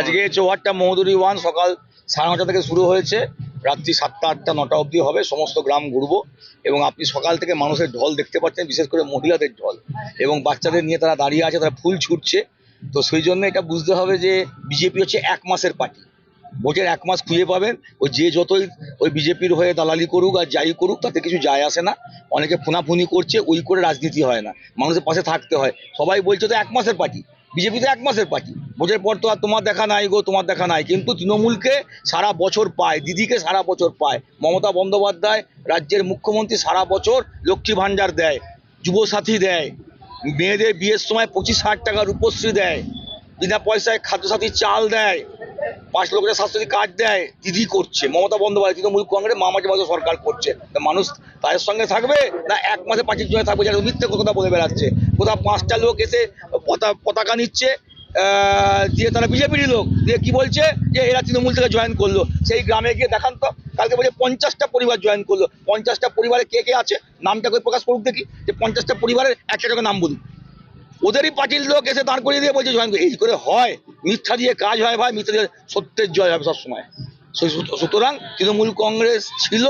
আজকে চৌহাট্টা মহুদুরি 1 সকাল 9:30 থেকে শুরু হয়েছে, রাত্রি 7টা 8টা 9টা অবধি হবে। সমস্ত গ্রাম ঘুরবো এবং আপনি সকাল থেকে মানুষের ঢল দেখতে পাচ্ছেন, বিশেষ করে মহিলাদের ঢল এবং বাচ্চাদের নিয়ে তারা দাঁড়িয়ে আছে, তারা ফুল ছুটছে। তো সেই জন্য এটা বুঝতে হবে যে বিজেপি হচ্ছে 1 মাসের পার্টি। ভোটের 1 মাস খুঁজে পাবেন, ওই যে যতই ওই বিজেপির হয়ে দালালি করুক আর যাই করুক তাতে কিছু যায় আসে না। অনেকে ফোনাফুনি করছে, ওই করে রাজনীতি হয় না, মানুষের পাশে থাকতে হয়। সবাই বলছে তো 1 মাসের পার্টি, বিজেপি তো 1 মাসের পার্টি। ভোটের পর তো আর তোমার দেখা নাই গো, তোমার দেখা নাই। কিন্তু তৃণমূলকে সারা বছর পায়, দিদিকে সারা বছর পায়, মমতা বন্দ্যোপাধ্যায় রাজ্যের মুখ্যমন্ত্রী সারা বছর লক্ষ্মী ভাণ্ডার দেয়, যুবসাথী দেয়, মেয়েদের বিয়ের সময় 25,000 টাকা রূপশ্রী দেয়, বিনা পয়সায় খাদ্যসাথী চাল দেয়, 5 লক্ষ টাকা স্বাস্থ্যসাথী কার্ড দেয়। দিদি করছে, মমতা বন্দ্যোপাধ্যায় তৃণমূল কংগ্রেস মামাটি মাঝে সরকার করছে। মানুষ তাদের সঙ্গে থাকবে না 1 মাসে পার্টির জন্য থাকবে, যারা মিথ্যে কথা বলে বেড়াচ্ছে। কোথাও 5টা লোক এসে পতাকা নিচ্ছে, দিয়ে তারা বিজেপির লোক দিয়ে কি বলছে যে এরা তৃণমূল থেকে জয়েন করলো। সেই গ্রামে গিয়ে দেখান তো, কালকে বলছে 50টা পরিবার জয়েন করলো। 50টা পরিবারে কে কে আছে নামটা করে প্রকাশ করুক দেখি, যে 50টা পরিবারের একটা টাকা নাম বলুন। ওদেরই পার্টির লোক এসে দাঁড় করিয়ে দিয়ে বলছে জয়েন করে। এই করে হয়? মিথ্যা দিয়ে কাজ হয় ভাই, মিথ্যা দিয়ে সত্যের জয় হবে সবসময়। সুতরাং তৃণমূল কংগ্রেস ছিল,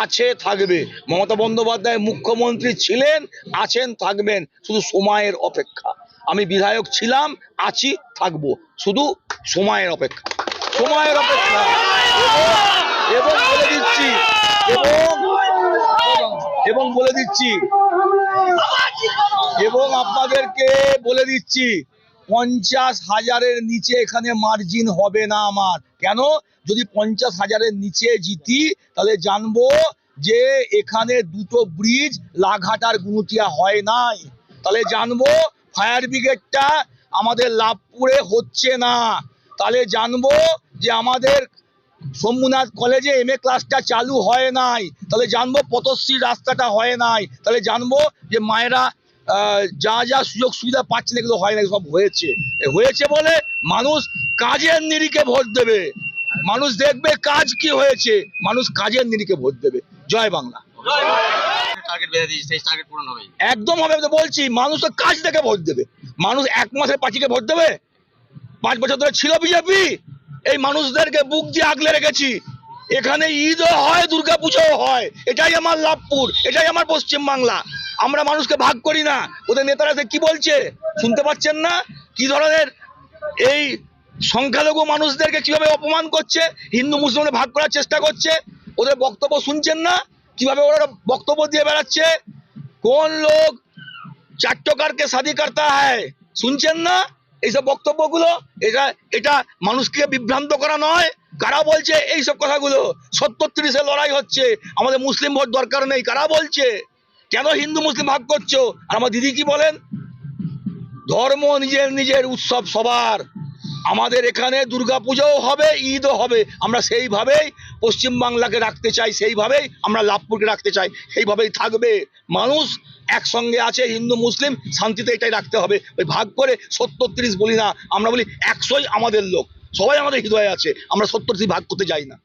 আছে, থাকবে। মমতা বন্দ্যোপাধ্যায় মুখ্যমন্ত্রী ছিলেন, আছেন, থাকবেন, শুধু সময়ের অপেক্ষা। আমি বিধায়ক ছিলাম, আছি, থাকবো, শুধু সময়ের অপেক্ষা, সময়ের অপেক্ষা। এবং বলে দিচ্ছি এবং বলে দিচ্ছি এবং আপনাদেরকে বলে দিচ্ছি 50,000-এর নিচে এখানে মার্জিন হবে না আমার। কেন? যদি 50,000-এর নিচে জিতি তাহলে জানবো যে এখানে দুটো ব্রিজ লাঘাট আর গুনুটিয়া হয় নাই, তাহলে জানবো ফায়ার ব্রিগেডটা আমাদের লাভপুরে হচ্ছে না, তাহলে জানবো যে আমাদের শম্ভুনাথ কলেজে MA ক্লাসটা চালু হয় নাই, তাহলে জানবো পথশ্রী রাস্তাটা হয় নাই, তাহলে জানবো যে মায়েরা যা যা সুযোগ সুবিধা পাচ্ছে না এগুলো হয় না, সব হয়েছে। হয়েছে বলে মানুষ কাজের নিরিখে ভোট দেবে, মানুষ দেখবে কাজ কি হয়েছে, মানুষ কাজের নিরিখে ভোট দেবে। জয় বাংলা। একদম হবে বলছি, মানুষ তো কাজ দেখে ভোট দেবে। মানুষ 1 মাসের পার্টিকে ভোট দেবে? 5 বছর ধরে ছিল বিজেপি, এই মানুষদেরকে বুক দিয়ে আগলে রেখেছি। এখানে ঈদও হয়, দুর্গা পুজোও হয়। এটাই আমার লাভপুর, এটাই আমার পশ্চিম বাংলা। আমরা মানুষকে ভাগ করি না। ওদের নেতারা কি বলছে শুনতে পাচ্ছেন না? কি ধরনের এই সংখ্যালঘু মানুষদেরকে কিভাবে অপমান করছে, হিন্দু মুসলিমদের ভাগ করার চেষ্টা করছে। ওদের বক্তব্য শুনছেন না? কিভাবে ওরা বক্তব্য দিয়ে বেড়াচ্ছে। কোন লোক 4 টাকারকে শাদি করতা হয়, শুনছেন না এইসব বক্তব্যগুলো? এটা মানুষকে বিভ্রান্ত করা নয়? কারা বলছে এইসব কথাগুলো? 70-30-এ লড়াই হচ্ছে, আমাদের মুসলিম ভোট দরকার নেই, কারা বলছে? কেন হিন্দু মুসলিম ভাগ করছো? আর আমার দিদি কি বলেন? ধর্ম নিজের নিজের উৎসব সবার। আমাদের এখানে দুর্গাপুজোও হবে, ঈদও হবে। আমরা সেইভাবেই পশ্চিম বাংলাকে রাখতে চাই, সেইভাবেই আমরা লাভপুরকে রাখতে চাই, সেইভাবেই থাকবে। মানুষ একসঙ্গে আছে, হিন্দু মুসলিম শান্তিতে, এটাই রাখতে হবে। ওই ভাগ করে 70-30 বলি না, আমরা বলি 100ই আমাদের লোক, সবাই আমাদের হৃদয়ে আছে। আমরা 70-30 ভাগ করতে যাই না।